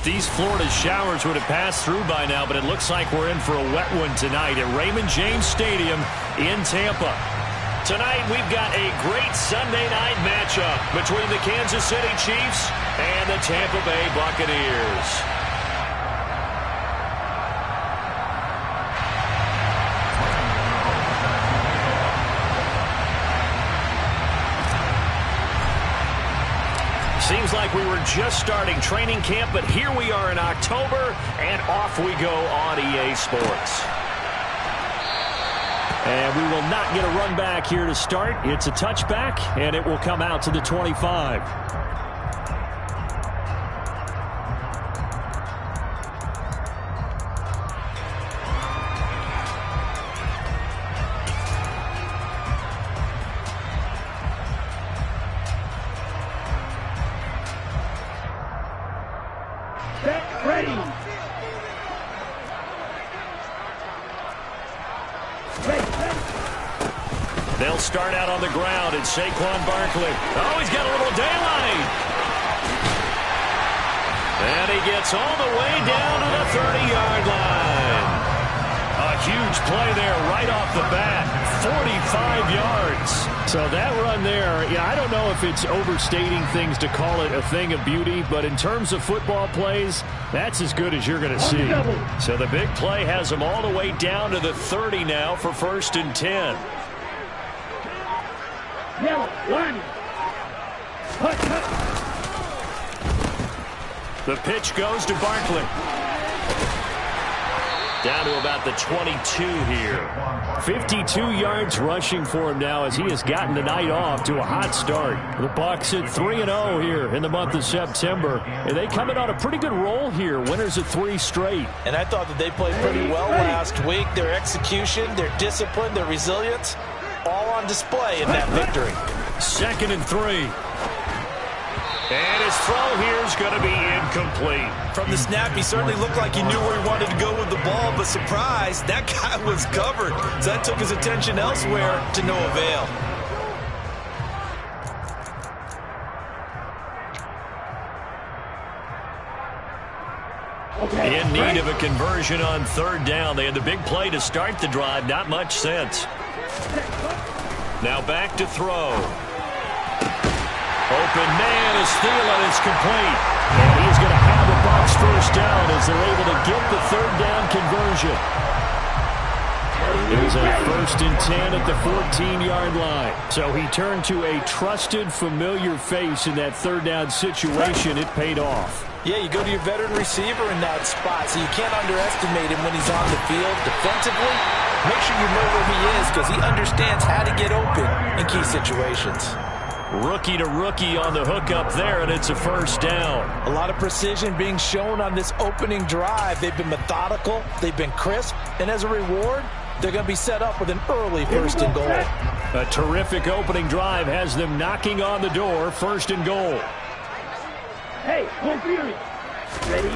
These Florida showers would have passed through by now, but it looks like we're in for a wet one tonight at Raymond James Stadium in Tampa. Tonight, we've got a great Sunday night matchup between the Kansas City Chiefs and the Tampa Bay Buccaneers. Seems like we were just starting training camp, but here we are in October, and off we go on EA Sports. And we will not get a run back here to start. It's a touchback, and it will come out to the 25. They'll start out on the ground, and Saquon Barkley. Oh, he's got a little daylight. And he gets all the way down to the 30-yard line. A huge play there right off the bat. 45 yards. So that run there, yeah, I don't know if it's overstating things to call it a thing of beauty, but in terms of football plays, that's as good as you're going to see. So the big play has them all the way down to the 30 now for 1st and 10. The pitch goes to Barkley. Down to about the 22 here. 52 yards rushing for him now as he has gotten the night off to a hot start. The Bucs at 3-0 here in the month of September. And they come in on a pretty good roll here. Winners of 3 straight. And I thought that they played pretty well last week. Their execution, their discipline, their resilience, all on display in that victory. 2nd and 3. And his throw here is going to be incomplete. From the snap, he certainly looked like he knew where he wanted to go with the ball, but surprise, that guy was covered. So that took his attention elsewhere to no avail. In need of a conversion on 3rd down. They had the big play to start the drive. Not much sense. Now back to throw. Open man is Thielen. It's complete. And he's going to have a Bucs 1st down as they're able to get the 3rd down conversion. It was a 1st and 10 at the 14-yard line. So he turned to a trusted, familiar face in that 3rd down situation. It paid off. Yeah, you go to your veteran receiver in that spot, so you can't underestimate him when he's on the field. Defensively, make sure you know where he is because he understands how to get open in key situations. Rookie to rookie on the hookup there, and it's a 1st down. A lot of precision being shown on this opening drive. They've been methodical, they've been crisp, and as a reward, they're going to be set up with an early 1st and goal. A terrific opening drive has them knocking on the door, 1st and goal. Hey, home field. Ready?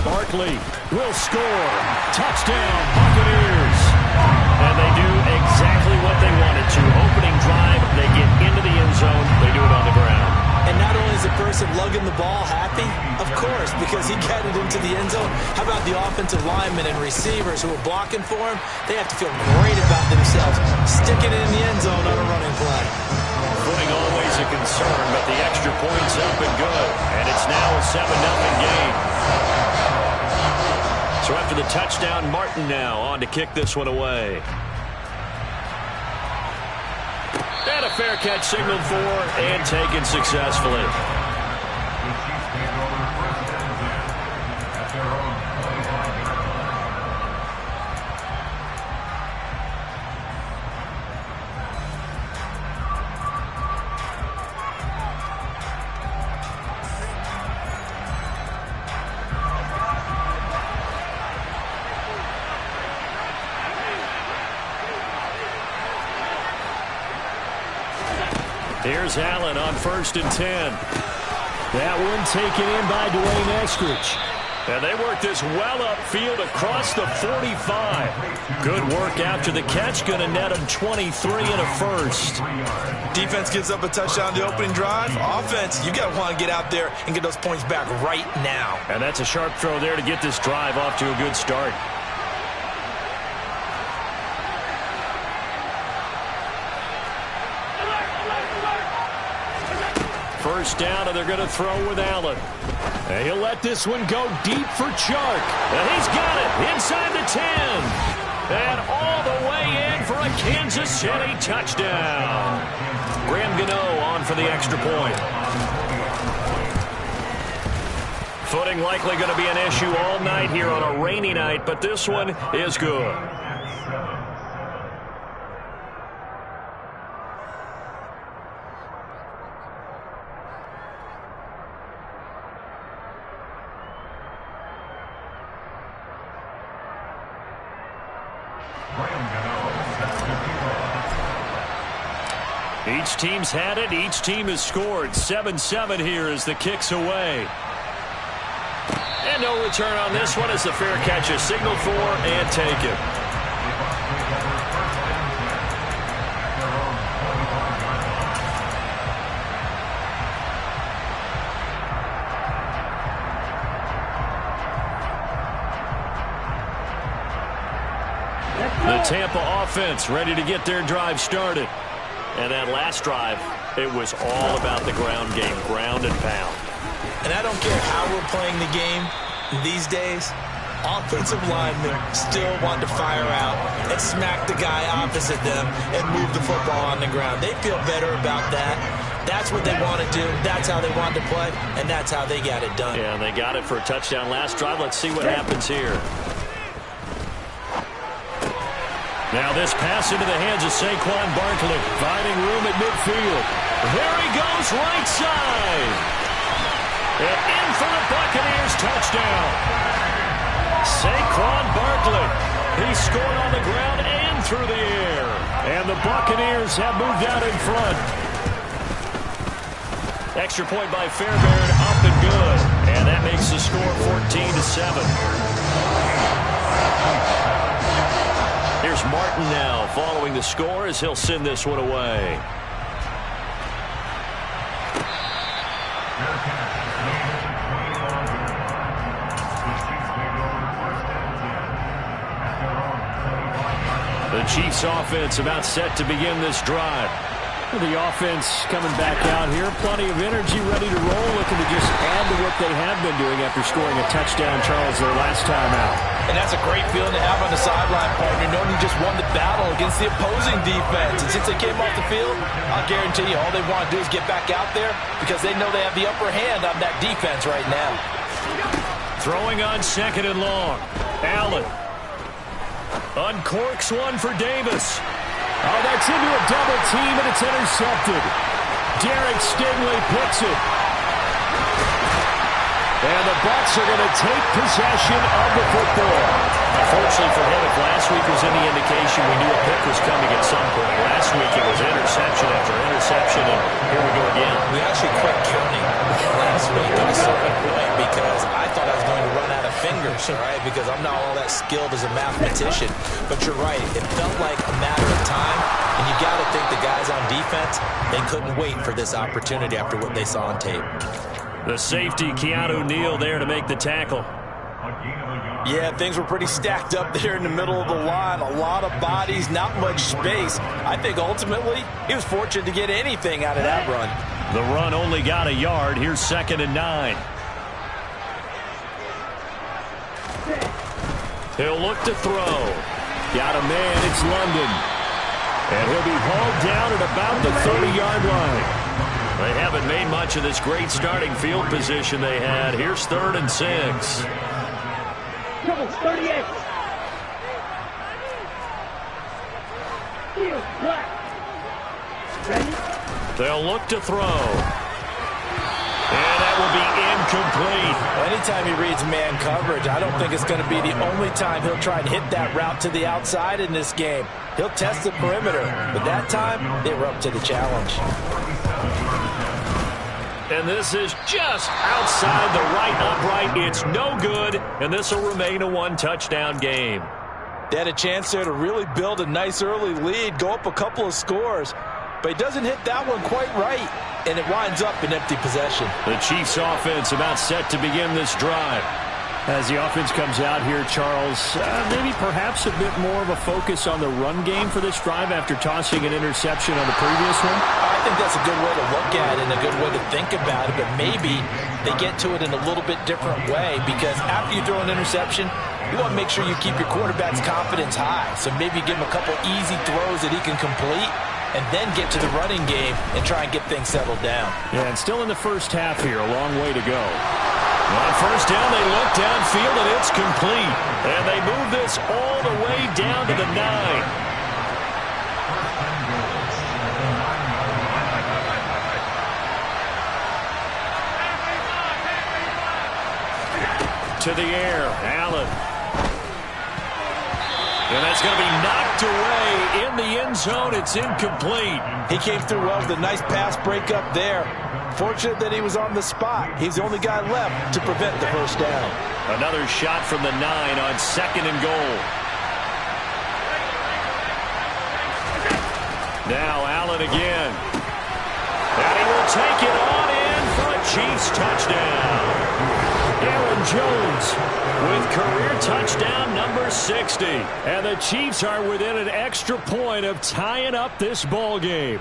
Barkley will score. Touchdown, Buccaneers. And they do exactly what they wanted to. Opening drive, they get into the end zone. They do it on the ground. And not only is the person lugging the ball happy, of course, because he got it into the end zone. How about the offensive linemen and receivers who are blocking for him? They have to feel great about themselves, sticking it in the end zone on a running play. Footing always a concern, but the extra point's up and good. And it's now a 7-0 game. So after the touchdown, Martin now on to kick this one away. And a fair catch signaled for and taken successfully. Here's Allen on 1st and 10. That one taken in by Dwayne Eskridge. And they work this well upfield across the 45. Good work after the catch. Going to net him 23 and a first. Defense gives up a touchdown the opening drive. Offense, you got to want to get out there and get those points back right now. And that's a sharp throw there to get this drive off to a good start. First down, and they're going to throw with Allen. And he'll let this one go deep for Chark. And he's got it inside the 10. And all the way in for a Kansas City touchdown. Graham Gano on for the extra point. Footing likely going to be an issue all night here on a rainy night, but this one is good. Each team's had it. Each team has scored. 7-7 here as the kick's away. And no return on this one as the fair catch is signaled for and taken. The Tampa offense ready to get their drive started. And that last drive, it was all about the ground game, ground and pound. And I don't care how we're playing the game these days, offensive linemen still want to fire out and smack the guy opposite them and move the football on the ground. They feel better about that. That's what they want to do. That's how they want to play, and that's how they got it done. Yeah, and they got it for a touchdown last drive. Let's see what happens here. Now this pass into the hands of Saquon Barkley, finding room at midfield. There he goes, right side. And in for the Buccaneers touchdown. Saquon Barkley. He scored on the ground and through the air. And the Buccaneers have moved out in front. Extra point by Fairbairn, up and good. And that makes the score 14-7. Here's Martin now following the score as he'll send this one away. The Chiefs offense about set to begin this drive. The offense coming back out here. Plenty of energy, ready to roll, looking to just add to what they have been doing after scoring a touchdown, Charles, their last time out. And that's a great feeling to have on the sideline, partner, knowing you just won the battle against the opposing defense. And since they came off the field, I'll guarantee you all they want to do is get back out there because they know they have the upper hand on that defense right now. Throwing on second and long. Allen uncorks one for Davis. Oh, that's into a double team, and it's intercepted. Derek Stingley picks it. And the Bucs are going to take possession of the football. Unfortunately for him, if last week was any indication, we knew a pick was coming at some point. Last week it was interception after interception, and here we go again. We actually quit counting last week at a certain point because I thought I was going to run out of fingers, all right, because I'm not all that skilled as a mathematician. But you're right, it felt like a matter of time, and you got to think the guys on defense, they couldn't wait for this opportunity after what they saw on tape. The safety, Keanu Neal, there to make the tackle. Yeah, things were pretty stacked up there in the middle of the line. A lot of bodies, not much space. I think ultimately he was fortunate to get anything out of that run. The run only got a yard. Here's 2nd and 9. He'll look to throw. Got a man, it's London. And he'll be hauled down at about the 30-yard line. They haven't made much of this great starting field position they had. Here's 3rd and 6. Double 38. Field black. Ready? They'll look to throw. And that will be incomplete. Anytime he reads man coverage, I don't think it's going to be the only time he'll try and hit that route to the outside in this game. He'll test the perimeter, but that time they were up to the challenge. And this is just outside the right upright. It's no good, and this will remain a one-touchdown game. They had a chance there to really build a nice early lead, go up a couple of scores, but he doesn't hit that one quite right, and it winds up in empty possession. The Chiefs offense about set to begin this drive. As the offense comes out here, Charles, maybe perhaps a bit more of a focus on the run game for this drive after tossing an interception on the previous one? I think that's a good way to look at it and a good way to think about it, but maybe they get to it in a little bit different way, because after you throw an interception, you want to make sure you keep your quarterback's confidence high. So maybe give him a couple easy throws that he can complete and then get to the running game and try and get things settled down. Yeah, and still in the first half here, a long way to go. On first down, they look downfield, and it's complete. And they move this all the way down to the 9. To the air, Allen. And that's going to be knocked away in the end zone. It's incomplete. He came through well with a nice pass breakup there. Fortunate that he was on the spot. He's the only guy left to prevent the first down. Another shot from the 9 on 2nd and goal. Now Allen again. And he will take it on in for a Chiefs touchdown. Aaron Jones with career touchdown number 60. And the Chiefs are within an extra point of tying up this ball game.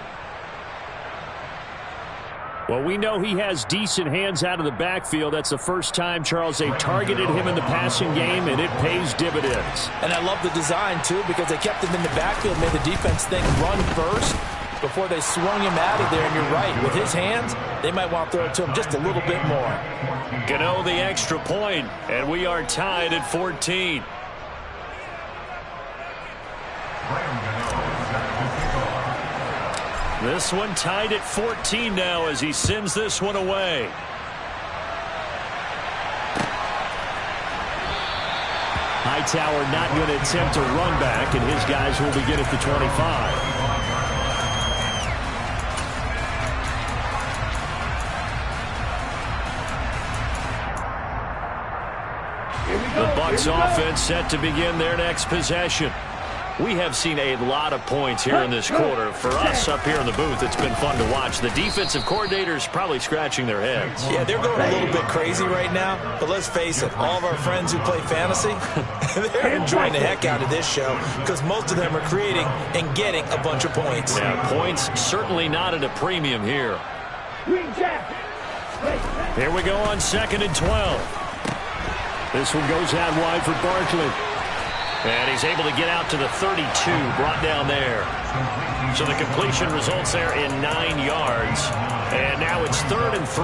Well, we know he has decent hands out of the backfield. That's the first time, Charles, they've targeted him in the passing game, and it pays dividends. And I love the design, too, because they kept him in the backfield, made the defense think run first before they swung him out of there. And you're right, with his hands, they might want to throw it to him just a little bit more. Gano the extra point, and we are tied at 14. This one tied at 14 now as he sends this one away. Hightower not going to attempt a run back, and his guys will begin at the 25. The Bucs offense set to begin their next possession. We have seen a lot of points here in this quarter. For us up here in the booth, it's been fun to watch. The defensive coordinators probably scratching their heads. Yeah, they're going a little bit crazy right now. But let's face it, all of our friends who play fantasy, they're enjoying the heck out of this show because most of them are creating and getting a bunch of points. Yeah, points certainly not at a premium here. Here we go on 2nd and 12. This one goes out wide for Barkley. And he's able to get out to the 32, brought down there. So the completion results there in 9 yards. And now it's 3rd and 3.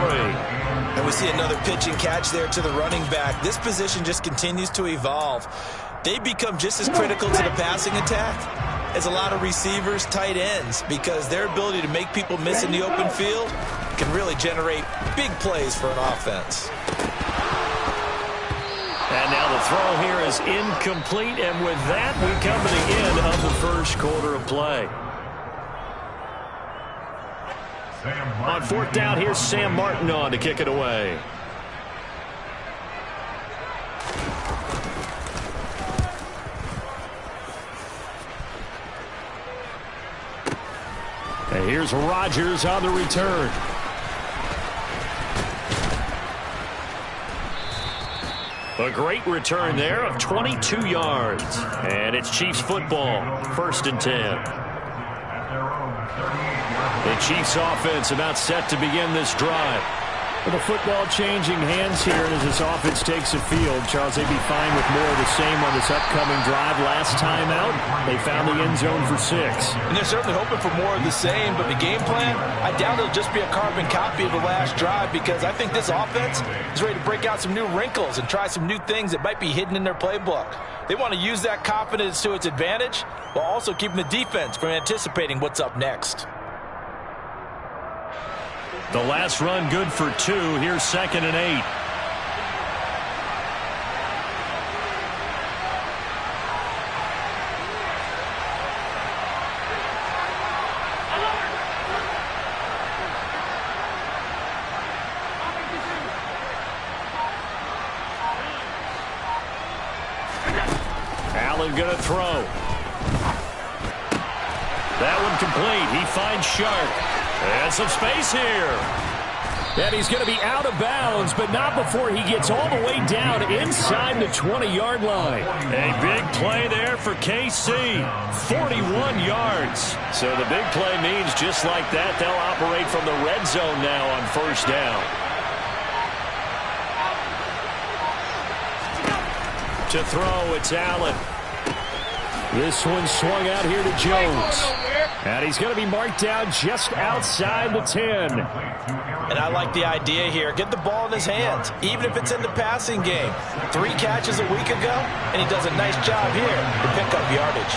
And we see another pitch and catch there to the running back. This position just continues to evolve. They become just as critical to the passing attack as a lot of receivers, tight ends, because their ability to make people miss in the open field can really generate big plays for an offense. And now the throw here is incomplete, and with that, we come to the end of the first quarter of play. On 4th down, here's Sam Martin on to kick it away. And here's Rodgers on the return. A great return there of 22 yards. And it's Chiefs football, 1st and 10. The Chiefs offense about set to begin this drive. With the football changing hands here, and as this offense takes the field, Charles, they'd be fine with more of the same on this upcoming drive. Last time out, they found the end zone for 6. And they're certainly hoping for more of the same, but the game plan, I doubt it'll just be a carbon copy of the last drive, because I think this offense is ready to break out some new wrinkles and try some new things that might be hidden in their playbook. They want to use that confidence to its advantage while also keeping the defense from anticipating what's up next. The last run good for 2. Here's 2nd and 8. Allen going to throw. That one complete. He finds Sharp. And some space here. And he's going to be out of bounds, but not before he gets all the way down inside the 20-yard line. A big play there for KC. 41 yards. So the big play means just like that, they'll operate from the red zone now on first down. To throw, it's Allen. This one swung out here to Jones. And he's going to be marked down just outside the 10. And I like the idea here. Get the ball in his hands, even if it's in the passing game. 3 catches a week ago, and he does a nice job here to pick up yardage.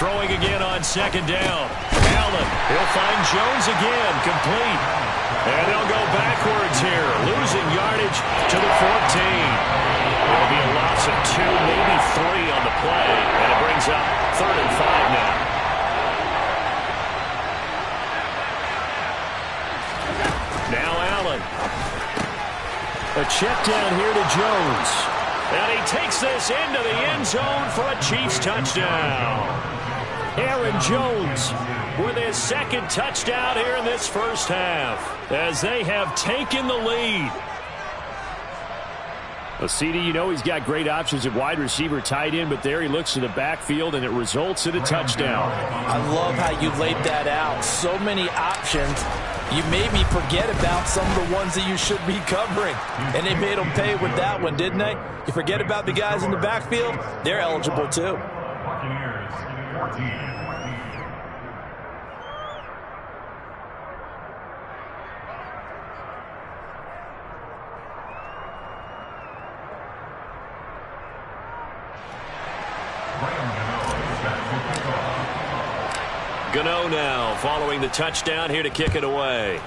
Throwing again on second down. Allen, he'll find Jones again, complete. And they'll go backwards here, losing yardage to the 14. It'll be a loss of 2, maybe 3 on the play, and it brings up 3rd and 5 now. Now Allen. A check down here to Jones. And he takes this into the end zone for a Chiefs touchdown. Aaron Jones with his 2nd touchdown here in this first half, as they have taken the lead. Well, CD, you know he's got great options at wide receiver, tight end, but there he looks to the backfield, and it results in a touchdown. I love how you laid that out. So many options. You made me forget about some of the ones that you should be covering. And they made them pay with that one, didn't they? You forget about the guys in the backfield, they're eligible too. Gano now following the touchdown here to kick it away.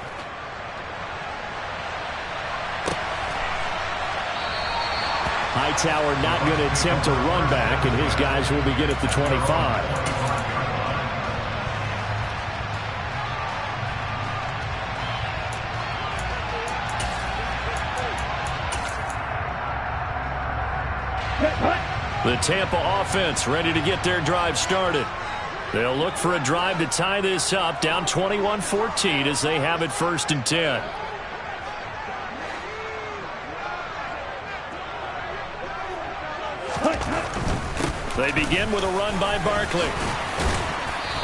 Hightower not going to attempt a run back, and his guys will begin at the 25. The Tampa offense ready to get their drive started. They'll look for a drive to tie this up, down 21-14 as they have it 1st and 10. They begin with a run by Barkley.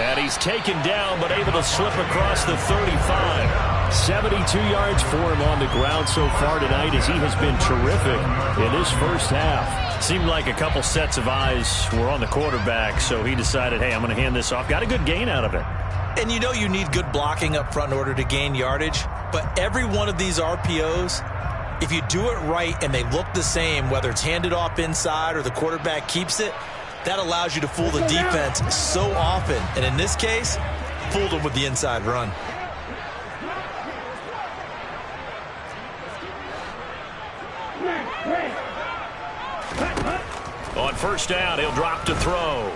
And he's taken down, but able to slip across the 35. 72 yards for him on the ground so far tonight, as he has been terrific in this first half. Seemed like a couple sets of eyes were on the quarterback, so he decided, hey, I'm going to hand this off. Got a good gain out of it. And you know you need good blocking up front in order to gain yardage, but every one of these RPOs, if you do it right and they look the same, whether it's handed off inside or the quarterback keeps it, that allows you to fool the defense so often. And in this case, fooled them with the inside run. On first down, he'll drop to throw.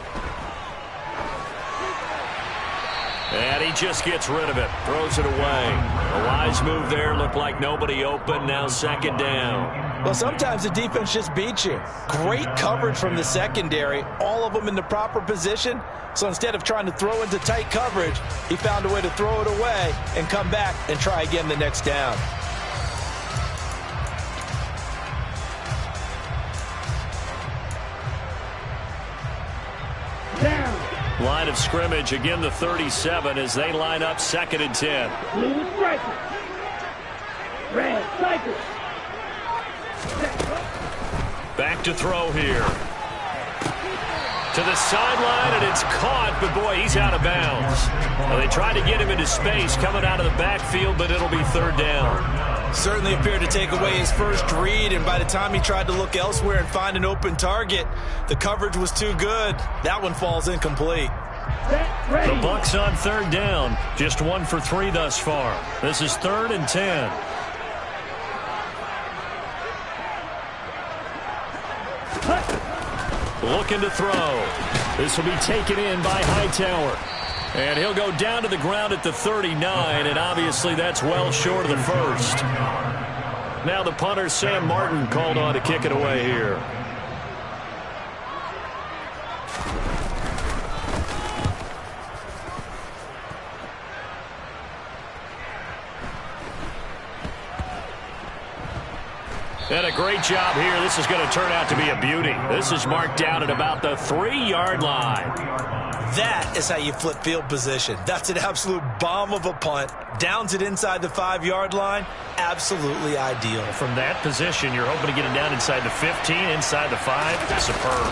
And he just gets rid of it. Throws it away. A wise move there. Looked like nobody open. Now 2nd down. Well, sometimes the defense just beats you. Great coverage from the secondary. All of them in the proper position. So instead of trying to throw into tight coverage, he found a way to throw it away and come back and try again the next down. Line of scrimmage, again the 37 as they line up 2nd and 10. Blue striker. Red striker. Back to throw here. To the sideline, and it's caught, but boy, he's out of bounds. Well, they tried to get him into space coming out of the backfield, but it'll be 3rd down. Certainly appeared to take away his first read, and by the time he tried to look elsewhere and find an open target, the coverage was too good. That one falls incomplete. The Bucs on 3rd down. Just 1 for 3 thus far. This is 3rd and 10. Looking to throw. This will be taken in by Hightower. And he'll go down to the ground at the 39, and obviously that's well short of the first. Now the punter, Sam Martin, called on to kick it away here. And a great job here. This is going to turn out to be a beauty. This is marked down at about the 3-yard line. That is how you flip field position. That's an absolute bomb of a punt. Downs it inside the 5-yard line. Absolutely ideal. From that position, you're hoping to get it down inside the 15, inside the 5. Superb.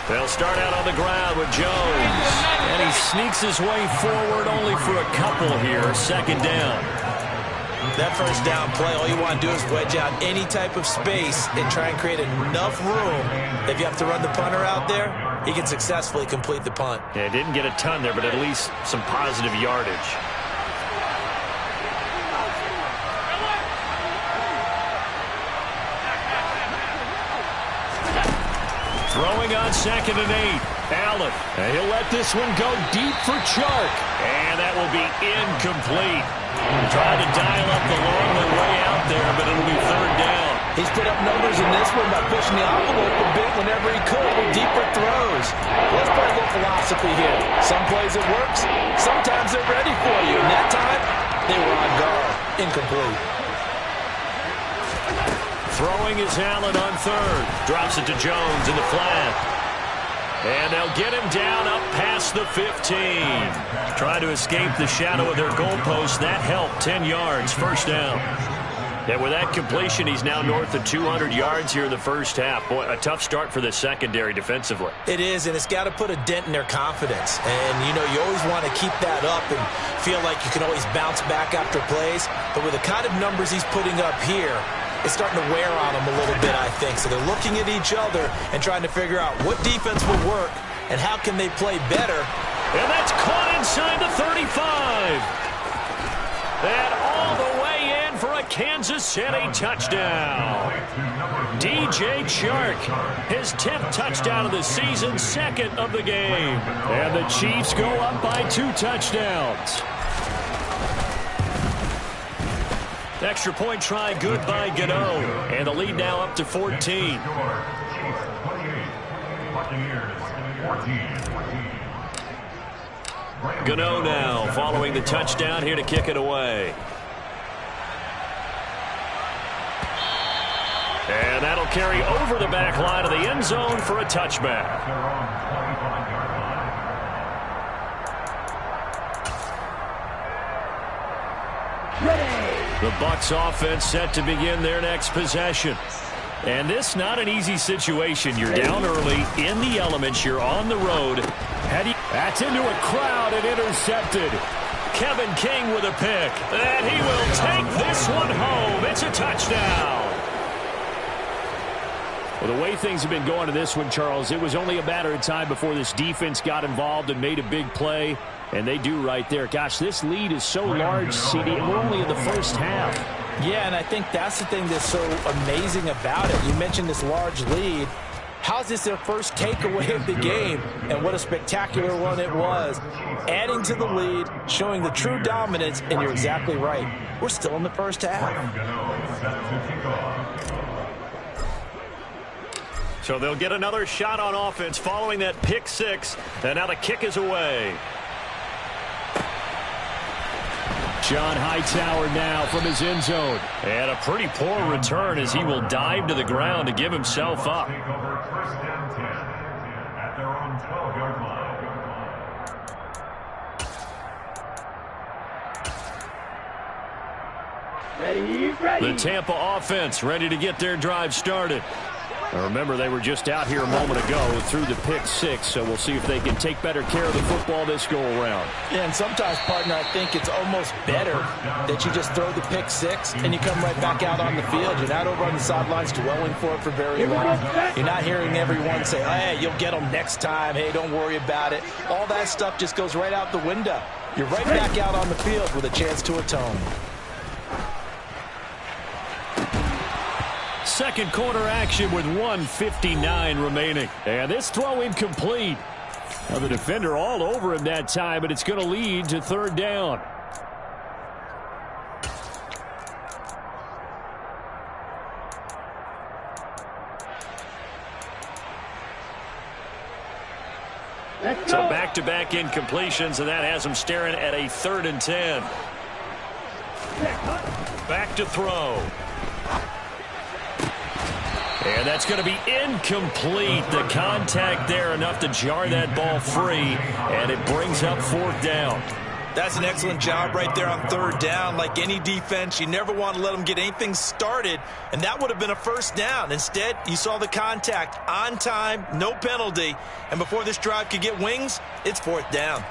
They'll start out on the ground with Jones. And he sneaks his way forward only for a couple here. 2nd down. That 1st down play, all you want to do is wedge out any type of space and try and create enough room. If you have to run the punter out there, he can successfully complete the punt. Yeah, didn't get a ton there, but at least some positive yardage. Throwing on 2nd and 8. Allen. And he'll let this one go deep for Chark. And that will be incomplete. Trying to dial up the long way out there, but it'll be 3rd down. He's put up numbers in this one by pushing the envelope a bit whenever he could with deeper throws. Let's play a little philosophy here. Some plays it works. Sometimes they're ready for you. And that time, they were on guard. Incomplete. Throwing is Allen on 3rd. Drops it to Jones in the flat. And they'll get him down up past the 15. Trying to escape the shadow of their goalpost. That helped. 10 yards. 1st down. And with that completion, he's now north of 200 yards here in the 1st half. Boy, a tough start for the secondary defensively. It is, and it's got to put a dent in their confidence. And, you know, you always want to keep that up and feel like you can always bounce back after plays. But with the kind of numbers he's putting up here, it's starting to wear on them a little bit, I think. So they're looking at each other and trying to figure out what defense will work and how can they play better. And that's caught inside the 35. And all the way in for a Kansas City touchdown. DJ Chark, his 10th touchdown of the season, 2nd of the game. And the Chiefs go up by 2 touchdowns. Extra point try good by Gano. And the lead now up to 14. Gano now following the touchdown here to kick it away. And that'll carry over the back line of the end zone for a touchback. The Bucs offense set to begin their next possession. And this not an easy situation. You're down early, in the elements, you're on the road. That's into a crowd and intercepted. Kevin King with a pick. And he will take this one home. It's a touchdown. Well, the way things have been going to this one, Charles, it was only a matter of time before this defense got involved and made a big play. And they do right there. Gosh, this lead is so large, CD, and we're only in the 1st half. Yeah, and I think that's the thing that's so amazing about it. You mentioned this large lead. How's this their first takeaway of the game? And what a spectacular one it was. Adding to the lead, showing the true dominance, and you're exactly right. We're still in the 1st half. So they'll get another shot on offense following that pick 6. And now the kick is away. John Hightower now from his end zone. And a pretty poor return as he will dive to the ground to give himself up. The Tampa offense ready to get their drive started. Now remember, they were just out here a moment ago through the pick 6, so we'll see if they can take better care of the football this go-around. Yeah, and sometimes, partner, I think it's almost better that you just throw the pick 6 and you come right back out on the field. You're not over on the sidelines dwelling for it for very long. You're not hearing everyone say, hey, you'll get them next time. Hey, don't worry about it. All that stuff just goes right out the window. You're right back out on the field with a chance to atone. Second quarter action with 1:59 remaining. And this throw incomplete. Now the defender all over him that time, but it's going to lead to 3rd down. So back-to-back incompletions, and that has him staring at a 3rd and 10. Back to throw. And that's going to be incomplete. The contact there enough to jar that ball free, and it brings up 4th down. That's an excellent job right there on 3rd down. Like any defense, you never want to let them get anything started, and that would have been a 1st down. Instead, you saw the contact on time, no penalty, and before this drive could get wings, it's 4th down.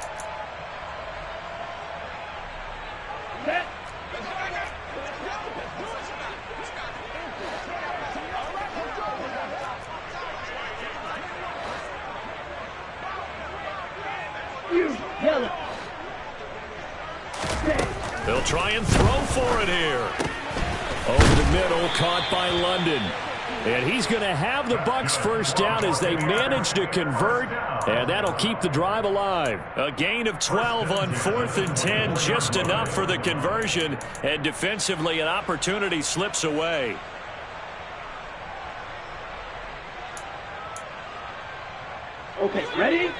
They'll try and throw for it here. Over the middle, caught by London. And he's going to have the Bucs 1st down as they manage to convert, and that'll keep the drive alive. A gain of 12 on 4th and 10, just enough for the conversion, and defensively an opportunity slips away. Okay, ready?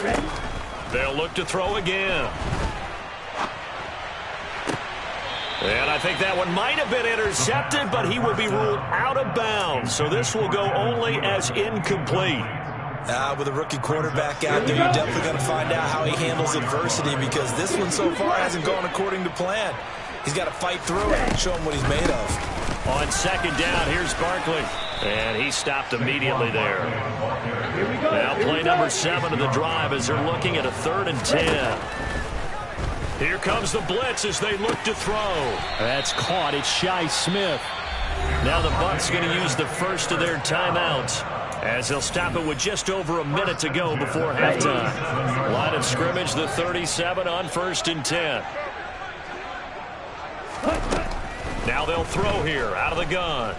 Ready. They'll look to throw again. And I think that one might have been intercepted, but he will be ruled out of bounds. So this will go only as incomplete. With a rookie quarterback out there, you're definitely going to find out how he handles adversity, because this one so far hasn't gone according to plan. He's got to fight through it and show him what he's made of. On 2nd down, here's Barkley. And he stopped immediately there. Now play number 7 of the drive as they're looking at a 3rd and 10. Here comes the blitz as they look to throw. That's caught. It's Shi Smith. Now the Bucs going to use the first of their timeouts as they'll stop it with just over a minute to go before halftime. Line of scrimmage, the 37 on 1st and 10. Now they'll throw here out of the gun.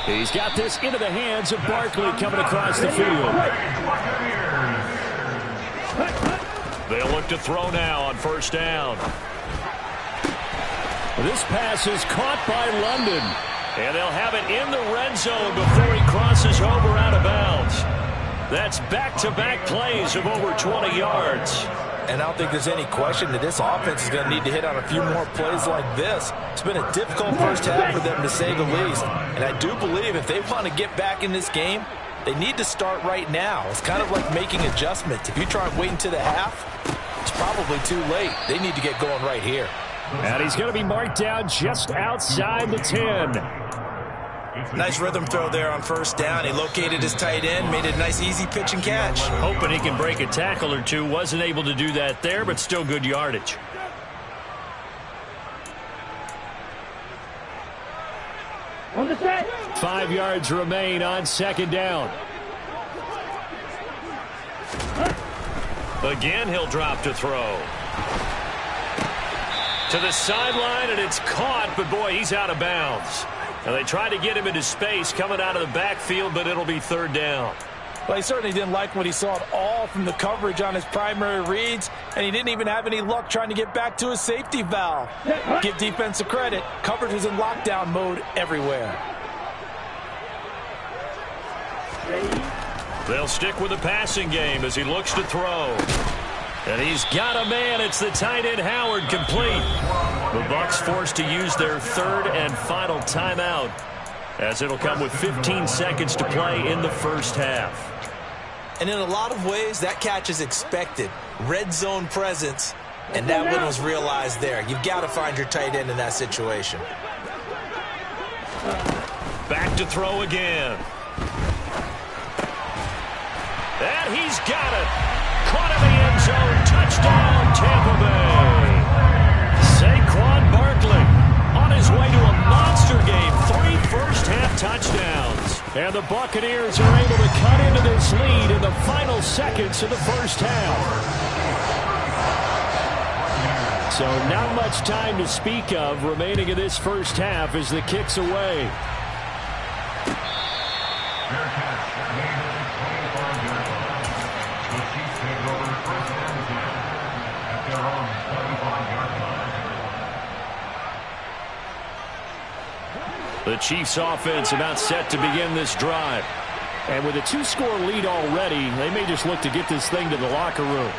He's got this into the hands of Barkley coming across the field. They'll look to throw now on 1st down. This pass is caught by London. And they'll have it in the red zone before he crosses over out of bounds. That's back-to-back plays of over 20 yards. And I don't think there's any question that this offense is going to need to hit on a few more plays like this. It's been a difficult 1st half for them, to say the least. And I do believe if they want to get back in this game, they need to start right now. It's kind of like making adjustments. If you try and wait until the half, it's probably too late. They need to get going right here. And he's going to be marked down just outside the 10. Nice rhythm throw there on 1st down. He located his tight end, made it a nice easy pitch and catch. Hoping he can break a tackle or two. Wasn't able to do that there, but still good yardage. On the set. 5 yards remain on 2nd down. Again, he'll drop to throw. To the sideline, and it's caught, but boy, he's out of bounds. And they tried to get him into space coming out of the backfield, but it'll be 3rd down. Well, he certainly didn't like what he saw at all from the coverage on his primary reads, and he didn't even have any luck trying to get back to his safety valve. Give defense a credit. Coverage was in lockdown mode everywhere. They'll stick with the passing game as he looks to throw. And he's got a man. It's the tight end Howard, complete. The Bucs forced to use their 3rd and final timeout, as it'll come with 15 seconds to play in the 1st half. And in a lot of ways, that catch is expected. Red zone presence, and that one was realized there. You've got to find your tight end in that situation. Back to throw again. And he's got it. Caught in the end zone. Touchdown, Tampa Bay. Saquon Barkley on his way to a monster game. 3 first-half touchdowns. And the Buccaneers are able to cut into this lead in the final seconds of the 1st half. So not much time to speak of remaining in this 1st half as the kick's away. The Chiefs offense about set to begin this drive. And with a 2-score lead already, they may just look to get this thing to the locker room.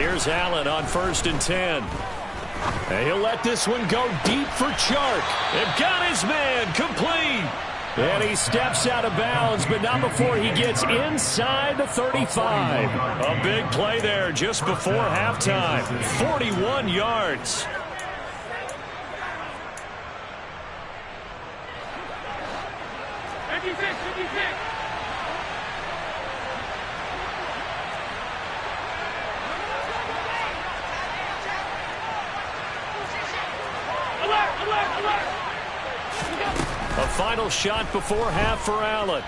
Here's Allen on 1st and 10. And he'll let this one go deep for Chark. They've got his man complete. And he steps out of bounds, but not before he gets inside the 35. A big play there just before halftime. 41 yards. A final shot before half for Allen.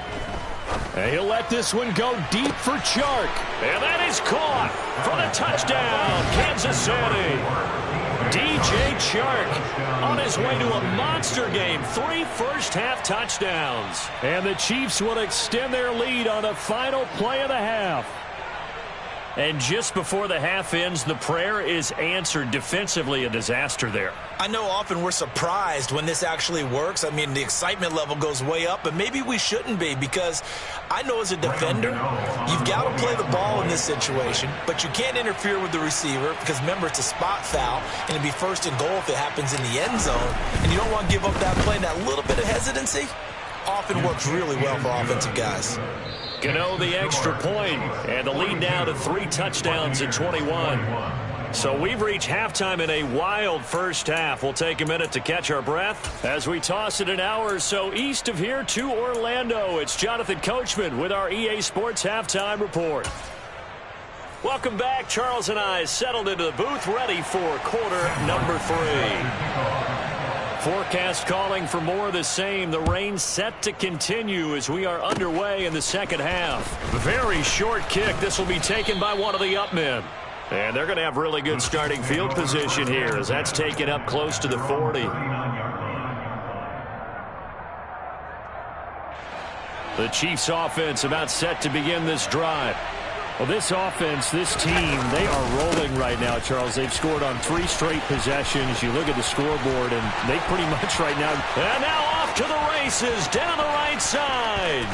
And he'll let this one go deep for Chark. And that is caught for the touchdown, Kansas City. DJ Chark on his way to a monster game. 3 first-half touchdowns. And the Chiefs will extend their lead on the final play of the half. And just before the half ends, the prayer is answered. Defensively, a disaster there. I know often we're surprised when this actually works. I mean, the excitement level goes way up, but maybe we shouldn't be, because I know as a defender, you've got to play the ball in this situation, but you can't interfere with the receiver because, remember, it's a spot foul, and it'd be 1st and goal if it happens in the end zone, and you don't want to give up that play. And that little bit of hesitancy often works really well for offensive guys. Gano the extra point, and the lead now to 3 touchdowns in 21. So we've reached halftime in a wild first half. We'll take a minute to catch our breath as we toss it an hour or so east of here to Orlando. It's Jonathan Coachman with our EA Sports Halftime Report. Welcome back. Charles and I settled into the booth, ready for quarter number 3. Forecast calling for more of the same. The rain set to continue as we are underway in the second half. Very short kick. This will be taken by one of the up men. And they're going to have really good starting field position here as that's taken up close to the 40. The Chiefs offense about set to begin this drive. Well, this offense, this team, they are rolling right now, Charles. They've scored on 3 straight possessions. You look at the scoreboard, and they pretty much right now. And now off to the races, down the right side.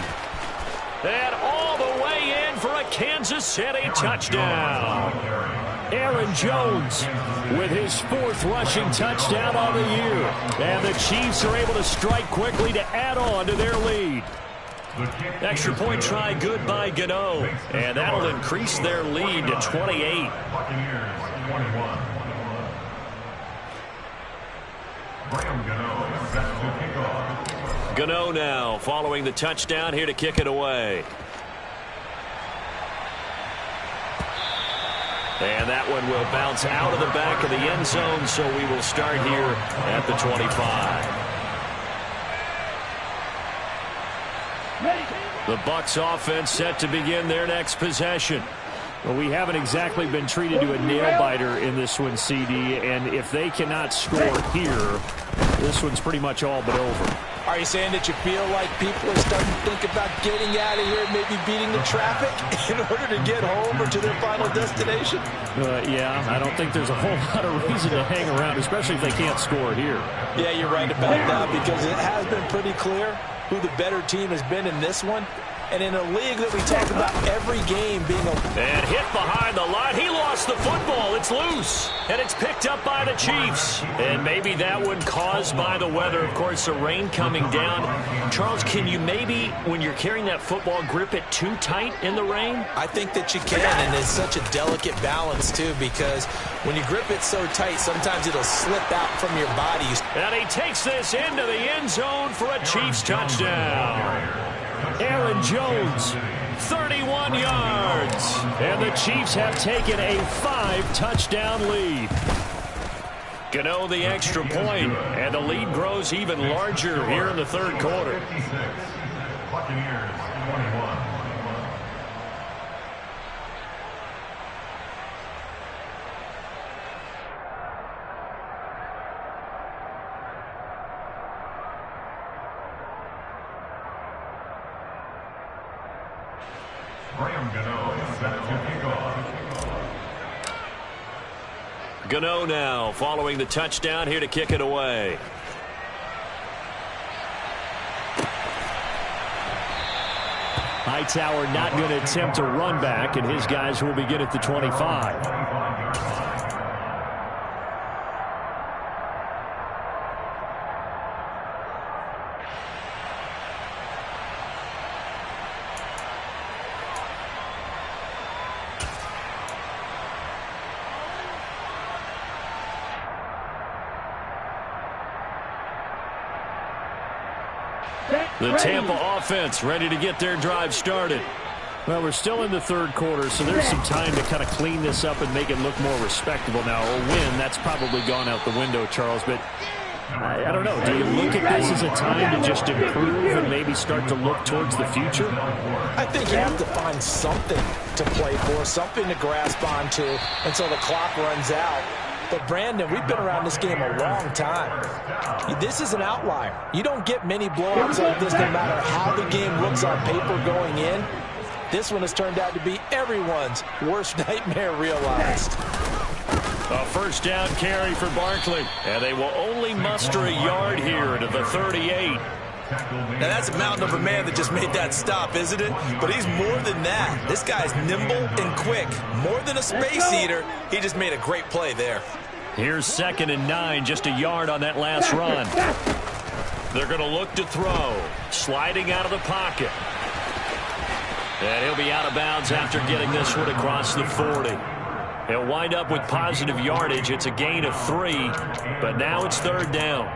And all the way in for a Kansas City touchdown. Aaron Jones with his 4th rushing touchdown on the year. And the Chiefs are able to strike quickly to add on to their lead. Extra point try good by Gano, and that'll increase their lead to 28. Gano now following the touchdown here to kick it away. And that one will bounce out of the back of the end zone, so we will start here at the 25. The Bucs offense set to begin their next possession. Well, we haven't exactly been treated to a nail-biter in this one, CD, and if they cannot score here, this one's pretty much all but over. Are you saying that you feel like people are starting to think about getting out of here, maybe beating the traffic in order to get home or to their final destination? Yeah, I don't think there's a whole lot of reason to hang around, especially if they can't score here. Yeah, you're right about that, because it has been pretty clear who the better team has been in this one. And in a league that we talk about every game being a... And hit behind the line. He lost the football. It's loose. And it's picked up by the Chiefs. And maybe that one caused by the weather. Of course, the rain coming down. Charles, can you maybe, when you're carrying that football, grip it too tight in the rain? I think that you can, and it's such a delicate balance, too, because when you grip it so tight, sometimes it'll slip out from your body. And he takes this into the end zone for a Chiefs touchdown. Aaron Jones, 31 yards. And the Chiefs have taken a 5-touchdown lead. Gano the extra point, and the lead grows even larger here in the third quarter. Gano now following the touchdown here to kick it away. Hightower not going to attempt a run back, and his guys will begin at the 25. The Tampa offense ready to get their drive started. Well, we're still in the third quarter, so there's some time to kind of clean this up and make it look more respectable now. A win, that's probably gone out the window, Charles, but I don't know. Do you look at this as a time to just improve and maybe start to look towards the future? I think you have to find something to play for, something to grasp onto until the clock runs out. But, Brandon, we've been around this game a long time. This is an outlier. You don't get many blowouts like this no matter how the game looks on paper going in. This one has turned out to be everyone's worst nightmare realized. A first down carry for Barkley, and they will only muster a yard here to the 38. Now that's a mountain of a man that just made that stop, isn't it? But he's more than that. This guy's nimble and quick. More than a space eater. He just made a great play there. Here's 2nd and 9, just a yard on that last run. They're going to look to throw. Sliding out of the pocket. And he'll be out of bounds after getting this one across the 40. He'll wind up with positive yardage. It's a gain of 3, but now it's 3rd down.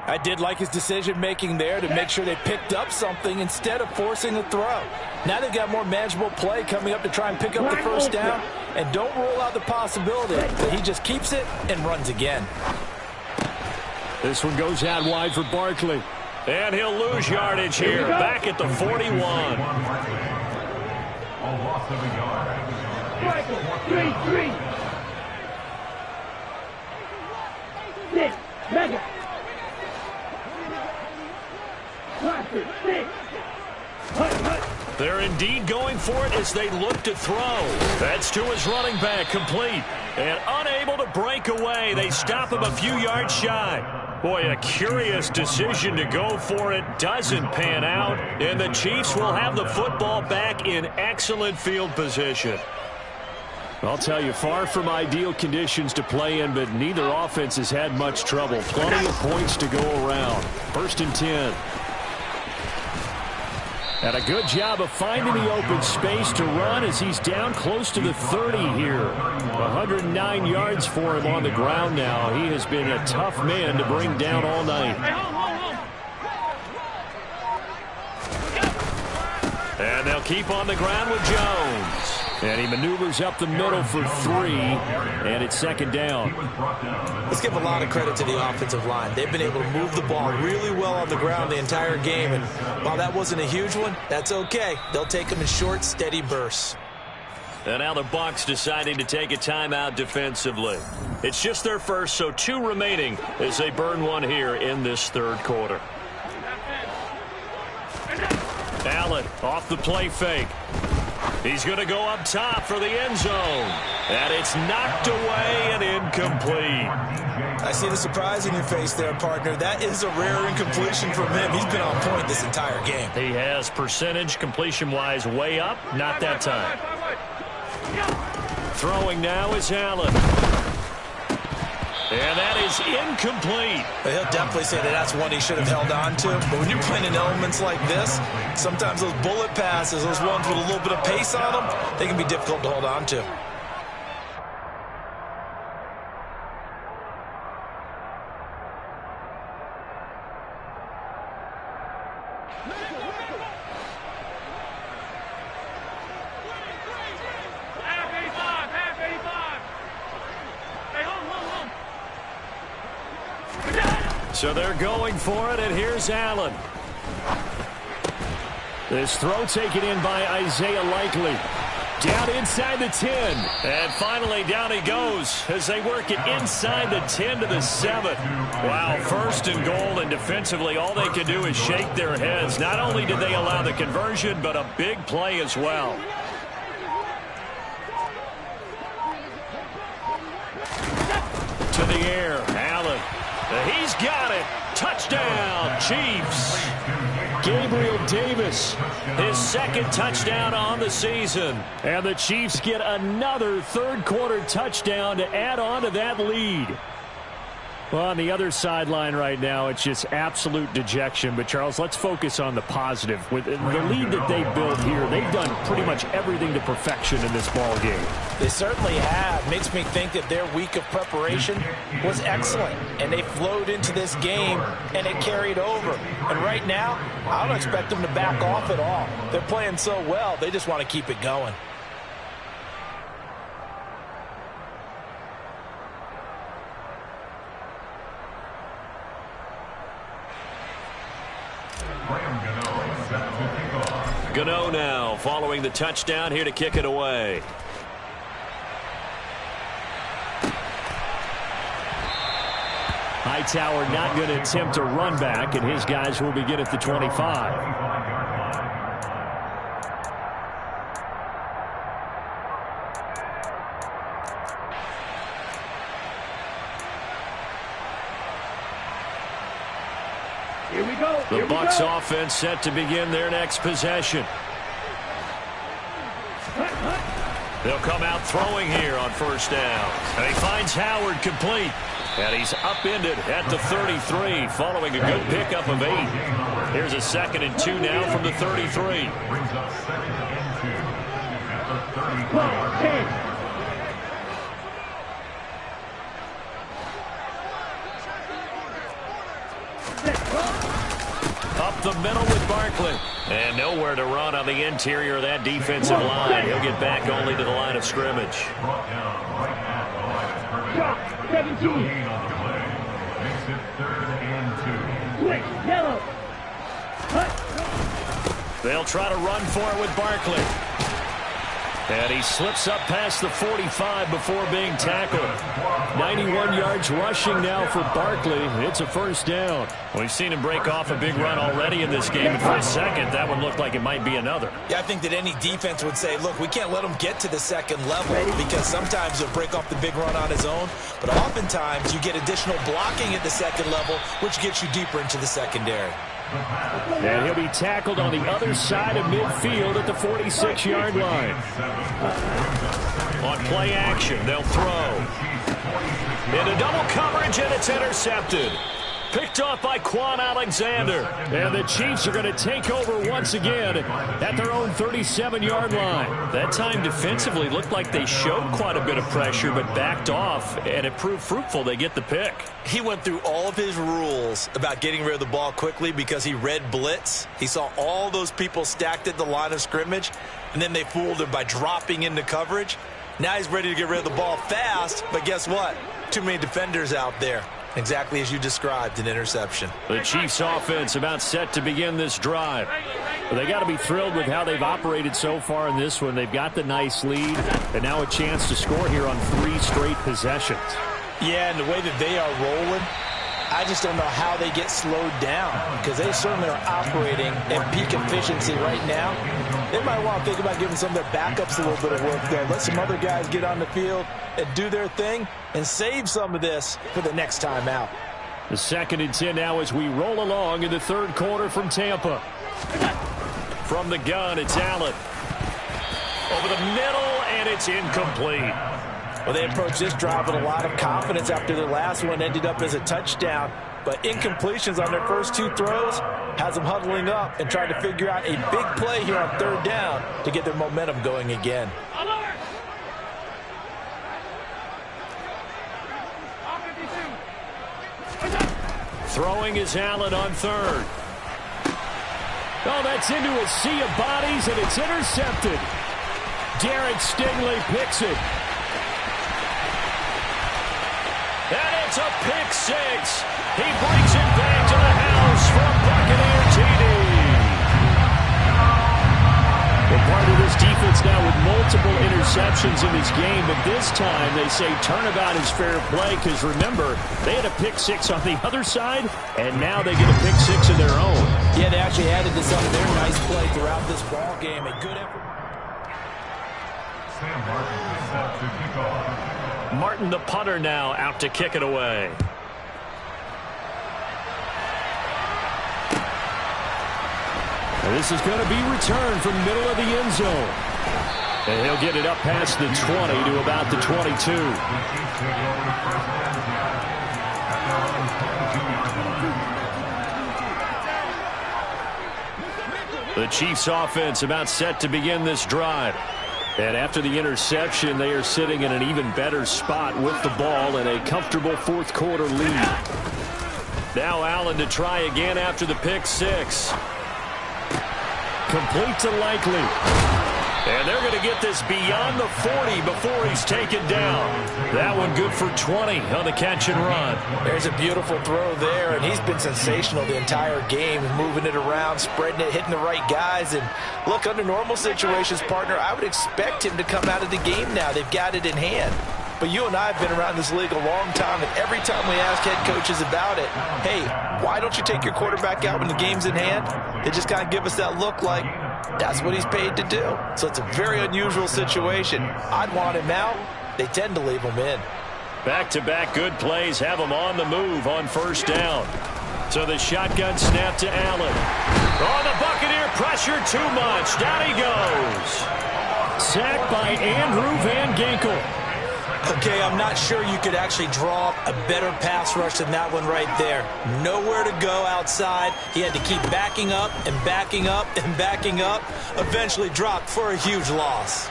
I did like his decision-making there to make sure they picked up something instead of forcing a throw. Now they've got more manageable play coming up to try and pick up the first down, and don't rule out the possibility that he just keeps it and runs again. This one goes out wide for Barkley, and he'll lose yardage here, back at the 41. Loss of a yard. 3-3. 6. Mega. 6. They're indeed going for it as they look to throw. That's to his running back, complete. And unable to break away. They stop him a few yards shy. Boy, a curious decision to go for it. Doesn't pan out. And the Chiefs will have the football back in excellent field position. I'll tell you, far from ideal conditions to play in, but neither offense has had much trouble. Plenty of points to go around. 1st and 10. And a good job of finding the open space to run as he's down close to the 30 here. 109 yards for him on the ground now. He has been a tough man to bring down all night. And they'll keep on the ground with Jones. And he maneuvers up the middle for 3, and it's 2nd down. Let's give a lot of credit to the offensive line. They've been able to move the ball really well on the ground the entire game, and while that wasn't a huge one, that's okay. They'll take them in short, steady bursts. And now the Bucs deciding to take a timeout defensively. It's just their first, so 2 remaining as they burn one here in this 3rd quarter. Allen off the play fake. He's going to go up top for the end zone. And it's knocked away and incomplete. I see the surprise in your face there, partner. That is a rare incompletion from him. He's been on point this entire game. He has percentage completion-wise way up. Not that time. Throwing now is Allen. And that is incomplete. He'll definitely say that that's one he should have held on to. But when you're playing in elements like this, sometimes those bullet passes, those ones with a little bit of pace on them, they can be difficult to hold on to. So they're going for it, and here's Allen. This throw taken in by Isaiah Likely. Down inside the 10. And finally down he goes as they work it inside the 10 to the 7. Wow, 1st and goal, and defensively all they can do is shake their heads. Not only did they allow the conversion, but a big play as well. To the air, Allen. He's got it. Touchdown, Chiefs. Gabriel Davis, his 2nd touchdown on the season. And the Chiefs get another 3rd quarter touchdown to add on to that lead. Well, on the other sideline right now, it's just absolute dejection. But, Charles, let's focus on the positive. With the lead that they built here, they've done pretty much everything to perfection in this ball game. They certainly have. Makes me think that their week of preparation was excellent. And they flowed into this game, and it carried over. And right now, I don't expect them to back off at all. They're playing so well, they just want to keep it going. Gano now following the touchdown here to kick it away. Hightower not going to attempt a run back, and his guys will begin at the 25. Here we go. The Bucs offense set to begin their next possession. They'll come out throwing here on first down. And he finds Howard complete. And he's upended at the 33 following a good pickup of 8. Here's a 2nd and 2 now from the 33. Brings up 2nd and 2 at the 33. Up the middle with Barkley. And nowhere to run on the interior of that defensive line. He'll get back only to the line of scrimmage. Drop 17. Makes it 3rd and 2. Switch yellow. They'll try to run for it with Barkley. And he slips up past the 45 before being tackled. 91 yards rushing now for Barkley. It's a first down. We've seen him break off a big run already in this game. And for a second, that one looked like it might be another. Yeah, I think that any defense would say, look, we can't let him get to the second level because sometimes he'll break off the big run on his own. But oftentimes you get additional blocking at the second level, which gets you deeper into the secondary. And he'll be tackled on the other side of midfield at the 46-yard line. On play action, they'll throw. Into double coverage, and it's intercepted. Picked off by Quan Alexander. And the Chiefs are going to take over once again at their own 37-yard line. That time defensively looked like they showed quite a bit of pressure but backed off, and it proved fruitful. They get the pick. He went through all of his rules about getting rid of the ball quickly because he read blitz. He saw all those people stacked at the line of scrimmage, and then they fooled him by dropping into coverage. Now he's ready to get rid of the ball fast, but guess what? Too many defenders out there. Exactly as you described, an interception. The Chiefs offense about set to begin this drive. But they got to be thrilled with how they've operated so far in this one. They've got the nice lead, and now a chance to score here on 3 straight possessions. Yeah, and the way that they are rolling, I just don't know how they get slowed down because they certainly are operating at peak efficiency right now. They might want to think about giving some of their backups a little bit of work there. Let some other guys get on the field and do their thing and save some of this for the next time out. The 2nd and 10 now as we roll along in the 3rd quarter from Tampa. From the gun, it's Allen. Over the middle, and it's incomplete. Well, they approached this drive with a lot of confidence after their last one ended up as a touchdown. But incompletions on their first 2 throws has them huddling up and trying to figure out a big play here on 3rd down to get their momentum going again. Throwing is Allen on 3rd. Oh, that's into a sea of bodies, and it's intercepted. Derek Stingley picks it. And it's a pick 6. He brings it back to the house from Buccaneer TD. Well, part of this defense now with multiple interceptions in this game, but this time they say turnabout is fair play because, remember, they had a pick 6 on the other side, and now they get a pick 6 of their own. Yeah, they actually added to some of their nice play throughout this ball game. A good effort. Sam Martin is set to kick off. Martin, the punter, now out to kick it away. And this is going to be returned from middle of the end zone. And he'll get it up past the 20 to about the 22. The Chiefs offense about set to begin this drive. And after the interception, they are sitting in an even better spot with the ball in a comfortable fourth quarter lead. Now Allen to try again after the pick six. Complete to Likely. And they're going to get this beyond the 40 before he's taken down. That one good for 20 on the catch and run. There's a beautiful throw there, and he's been sensational the entire game, moving it around, spreading it, hitting the right guys. And look, under normal situations, partner, I would expect him to come out of the game now. They've got it in hand. But you and I have been around this league a long time, and every time we ask head coaches about it, hey, why don't you take your quarterback out when the game's in hand? They just kind of give us that look like that's what he's paid to do. So it's a very unusual situation. I'd want him out. They tend to leave him in. Back-to-back good plays have him on the move on first down. So the shotgun snap to Allen. Oh, the Buccaneer pressure too much. Down he goes. Sacked by Andrew Van Ginkel. Okay, I'm not sure you could actually draw a better pass rush than that one right there. Nowhere to go outside. He had to keep backing up and backing up and backing up. Eventually dropped for a huge loss.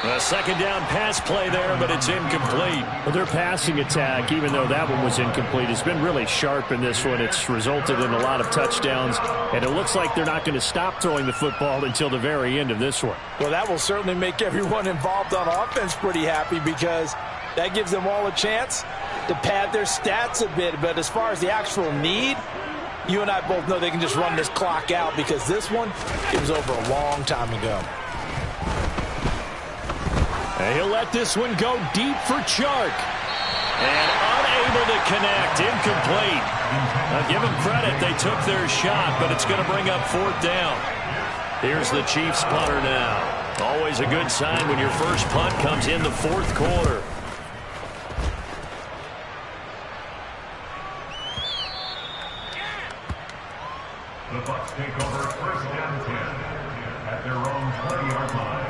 A second down pass play there, but it's incomplete. Well, their passing attack, even though that one was incomplete, has been really sharp in this one. It's resulted in a lot of touchdowns, and it looks like they're not going to stop throwing the football until the very end of this one. Well, that will certainly make everyone involved on offense pretty happy, because that gives them all a chance to pad their stats a bit. But as far as the actual need, you and I both know they can just run this clock out, because this one, it was over a long time ago. And he'll let this one go deep for Chark. And unable to connect. Incomplete. Now give them credit. They took their shot, but it's going to bring up fourth down. Here's the Chiefs punter now. Always a good sign when your first punt comes in the fourth quarter. The Bucs take over first down 10 at their own 20-yard line.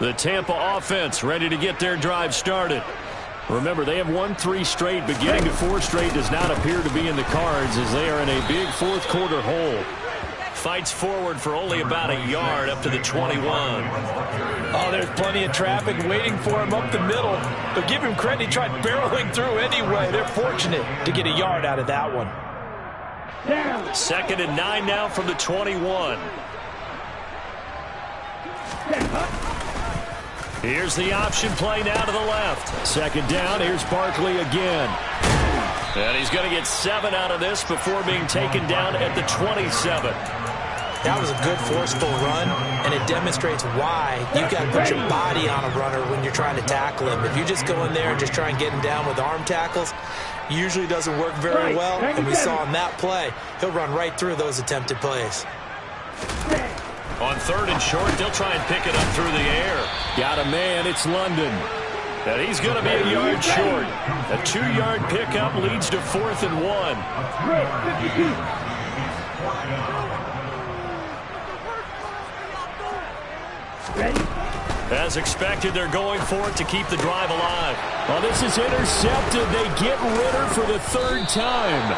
The Tampa offense ready to get their drive started. Remember, they have won 3 straight, but getting to 4 straight does not appear to be in the cards, as they are in a big fourth quarter hole. Fights forward for only about a yard up to the 21. Oh, there's plenty of traffic waiting for him up the middle. But give him credit, he tried barreling through anyway. They're fortunate to get a yard out of that one. Second and 9 now from the 21. Here's the option play now to the left. Second down, here's Barkley again. And he's going to get 7 out of this before being taken down at the 27. That was a good forceful run, and it demonstrates why you've got to put your body on a runner when you're trying to tackle him. If you just go in there and just try and get him down with arm tackles, usually doesn't work very well, and we saw on that play, he'll run right through those attempted plays. On third and short, they'll try and pick it up through the air. Got a man, it's London. And he's going to be a yard short. A 2-yard pickup leads to 4th and 1. As expected, they're going for it to keep the drive alive. Well, this is intercepted. They get Ritter for the 3rd time.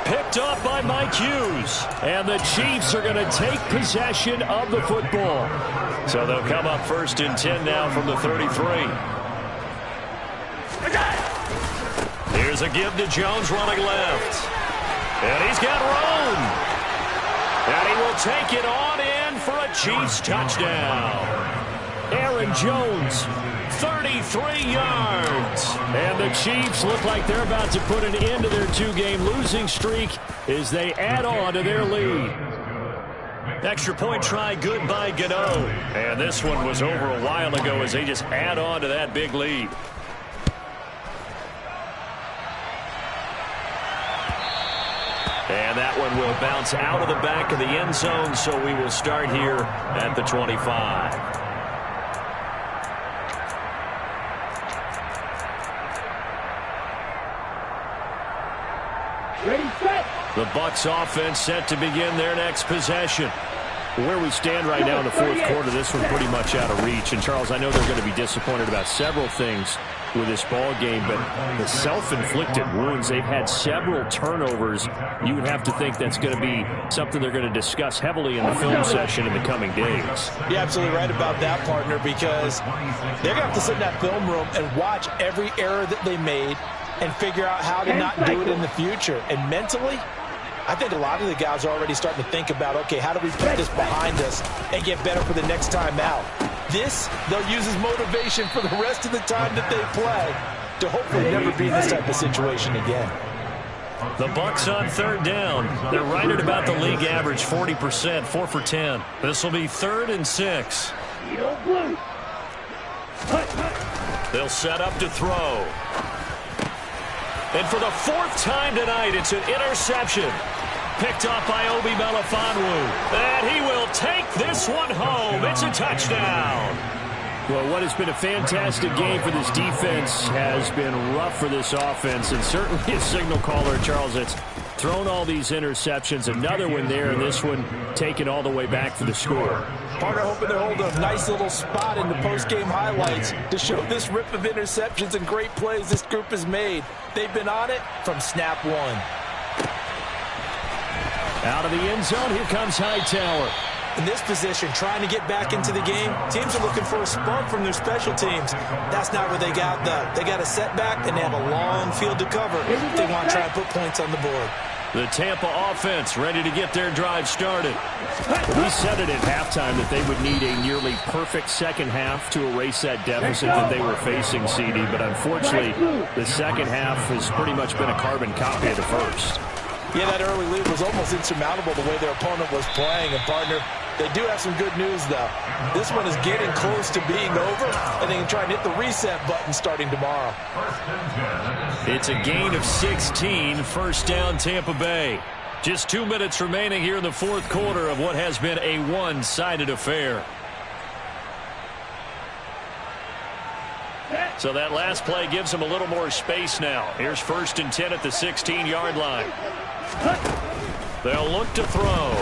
Picked up by Mike Hughes. And the Chiefs are going to take possession of the football. So they'll come up 1st and 10 now from the 33. Here's a give to Jones running left. And he's got room. And he will take it on in for a Chiefs touchdown. Aaron Jones, 33 yards. And the Chiefs look like they're about to put an end to their 2-game losing streak as they add on to their lead. Extra point try good by Gano. And this one was over a while ago as they just add on to that big lead. And that one will bounce out of the back of the end zone, so we will start here at the 25. Ready, set. The Bucs offense set to begin their next possession. Where we stand right now in the fourth quarter, this one pretty much out of reach. And, Charles, I know they're going to be disappointed about several things with this ball game, but the self-inflicted wounds, they've had several turnovers. You would have to think that's going to be something they're going to discuss heavily in the film session in the coming days. You're absolutely right about that, partner, because they're going to have to sit in that film room and watch every error that they made and figure out how to not do it in the future. And mentally, I think a lot of the guys are already starting to think about, okay, how do we put this behind us and get better for the next time out? This, they'll use as motivation for the rest of the time that they play to hopefully never be in this type of situation again. The Bucs on third down. They're right at about the league average, 40%, 4 for 10. This will be 3rd and 6. They'll set up to throw. And for the 4th time tonight, it's an interception. Picked off by Obi Melifonwu. And he will take this one home. It's a touchdown. Well, what has been a fantastic game for this defense has been rough for this offense. And certainly a signal caller, Charles, that's thrown all these interceptions. Another one there, and this one taken all the way back for the score. Partner hoping to hold a nice little spot in the post-game highlights to show this rip of interceptions and great plays this group has made. They've been on it from snap one. Out of the end zone, here comes Hightower. In this position, trying to get back into the game, teams are looking for a spark from their special teams. That's not what they got, though. They got a setback, and they have a long field to cover if they want to try and put points on the board. The Tampa offense ready to get their drive started. We said it at halftime that they would need a nearly perfect second half to erase that deficit that they were facing, CD. But unfortunately, the second half has pretty much been a carbon copy of the first. Yeah, that early lead was almost insurmountable the way their opponent was playing. And, partner, they do have some good news, though. This one is getting close to being over, and they can try and hit the reset button starting tomorrow. It's a gain of 16, 1st down Tampa Bay. Just 2 minutes remaining here in the fourth quarter of what has been a one-sided affair. So that last play gives them a little more space now. Here's 1st and 10 at the 16-yard line. They'll look to throw.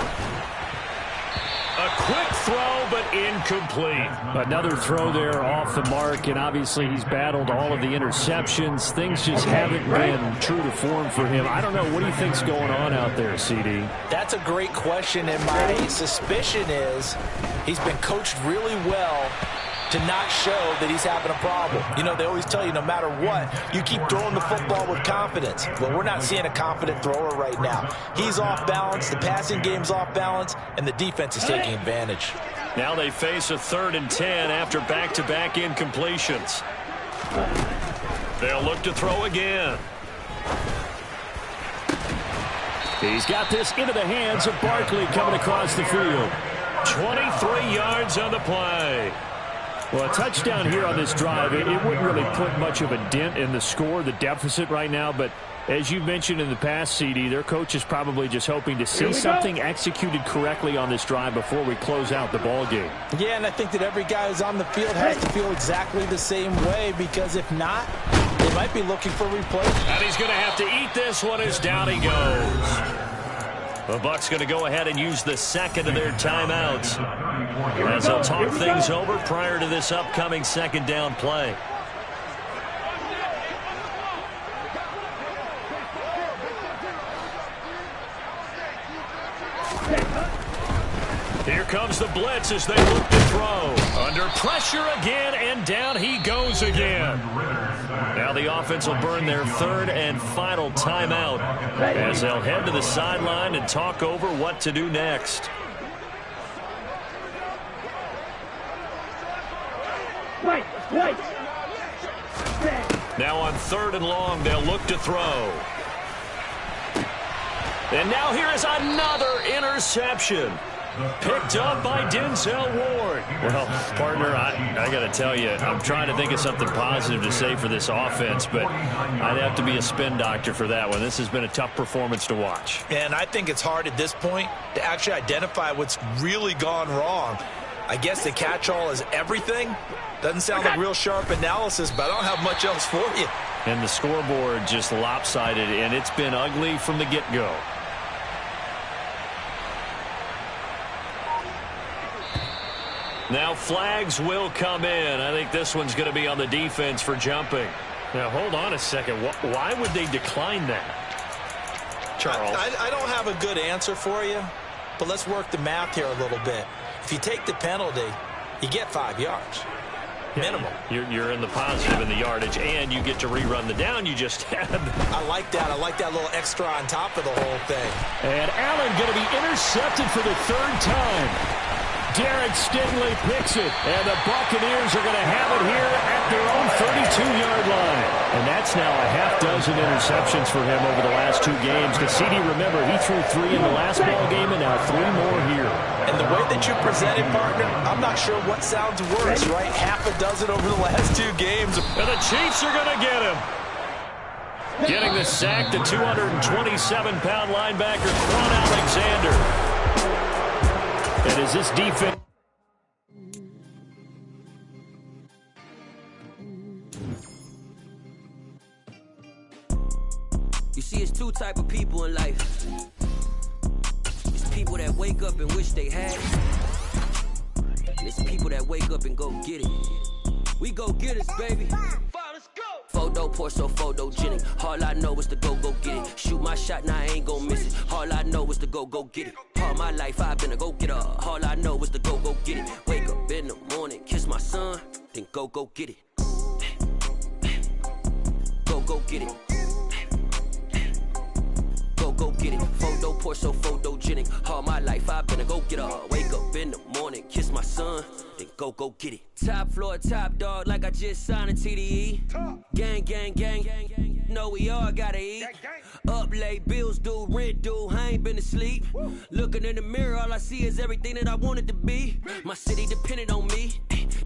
A quick throw, but incomplete. Another throw there off the mark, and obviously he's battled all of the interceptions. Things just haven't been true to form for him. I don't know. What do you think's going on out there, CD? That's a great question, and my suspicion is he's been coached really well to not show that he's having a problem. You know, they always tell you no matter what, you keep throwing the football with confidence. Well, we're not seeing a confident thrower right now. He's off balance, the passing game's off balance, and the defense is taking advantage. Now they face a 3rd and 10 after back-to-back incompletions. They'll look to throw again. He's got this into the hands of Barkley coming across the field. 23 yards on the play. Well, a touchdown here on this drive, it wouldn't really put much of a dent in the score, the deficit right now. But as you mentioned in the past, CD, their coach is probably just hoping to see something executed correctly on this drive before we close out the ball game. Yeah, and I think that every guy who's on the field has to feel exactly the same way, because if not, they might be looking for replacement. And he's going to have to eat this one as down he goes. The Bucs going to go ahead and use the second of their timeouts as they'll talk things over prior to this upcoming 2nd down play. Here comes the blitz as they look to throw. Under pressure again, and down he goes again. Now the offense will burn their 3rd and final timeout as they'll head to the sideline and talk over what to do next. Now on 3rd and long, they'll look to throw. And now here is another interception. Picked up by Denzel Ward. Well, partner, I got to tell you, I'm trying to think of something positive to say for this offense, but I'd have to be a spin doctor for that one. This has been a tough performance to watch. And I think it's hard at this point to actually identify what's really gone wrong. I guess the catch-all is everything. Doesn't sound like real sharp analysis, but I don't have much else for you. And the scoreboard just lopsided, and it's been ugly from the get-go. Now flags will come in. I think this one's going to be on the defense for jumping. Now, hold on a second. Why would they decline that, Charles? I don't have a good answer for you, but let's work the math here a little bit. If you take the penalty, you get 5 yards. Minimum. You're in the positive in the yardage, and you get to rerun the down you just had. I like that. I like that little extra on top of the whole thing. And Allen going to be intercepted for the 3rd time. Derek Stingley picks it, and the Buccaneers are going to have it here at their own 32-yard line. And that's now a half dozen interceptions for him over the last 2 games. Cassidy, remember, he threw 3 in the last ball game and now 3 more here. And the way that you presented, partner, I'm not sure what sounds worse, right? Half a dozen over the last 2 games. And the Chiefs are going to get him. Getting the sack, the 227-pound linebacker, Quan Alexander. And is this defense... You see, it's 2 type of people in life. It's people that wake up and wish they had it. And it's people that wake up and go get it. We go get it, baby. Photo poor, so photogenic. All I know is to go get it. Shoot my shot, now I ain't gon' miss it. All I know is to go get it. All my life I've been a go-getter. All I know is to go get it. Wake up in the morning, kiss my son, then go get it. Go get it. Go get it. Photo poor, so photogenic. All my life I've been a go-getter. Wake up in the morning, kiss my son, then go get it. Top floor, top dog, like I just signed a TDE. Gang. Know we all gotta eat. Up late, bills due, rent due, I ain't been asleep. Looking in the mirror, all I see is everything that I wanted to be. My city depended on me,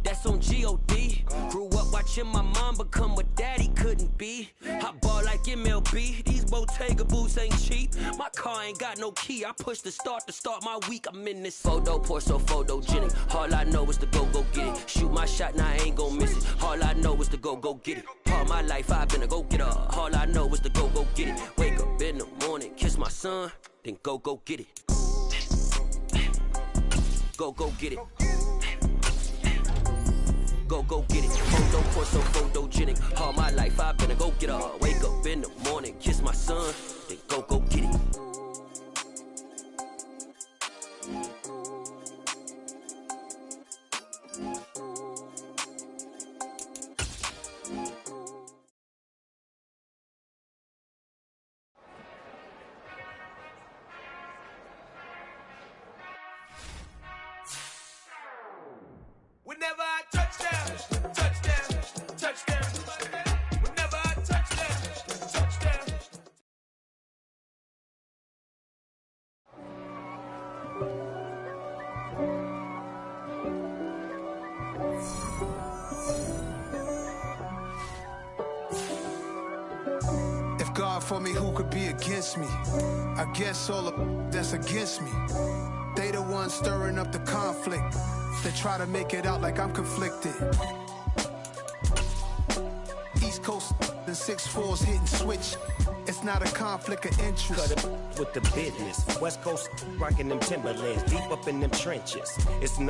that's on G.O.D. Grew up watching my mom become what daddy couldn't be. I ball like MLB, these Bottega boots ain't cheap. My car ain't got no key, I push the start to start my week. I'm in this photo poor, so photogenic. All I know is to go get it. Shoot my shot, now I ain't gon' miss it. All I know is to go get it. All my life I've been a go-getter. All I know is to go get it. Wake up in the morning, kiss my son, then go get it. Go get it. Go get it. Photo poor, so photogenic. All my life I've been a go-getter. Wake up in the morning, kiss my son, then go get it. Whenever I touchdown. Whenever I touchdown. If God for me, who could be against me? I guess all of that's against me. They the ones stirring up the conflict. They try to make it out like I'm conflicted. East Coast and 6'4's hitting switch. It's not a conflict of interest. Cut it with the business. West Coast rocking them Timberlands, deep up in them trenches. It's no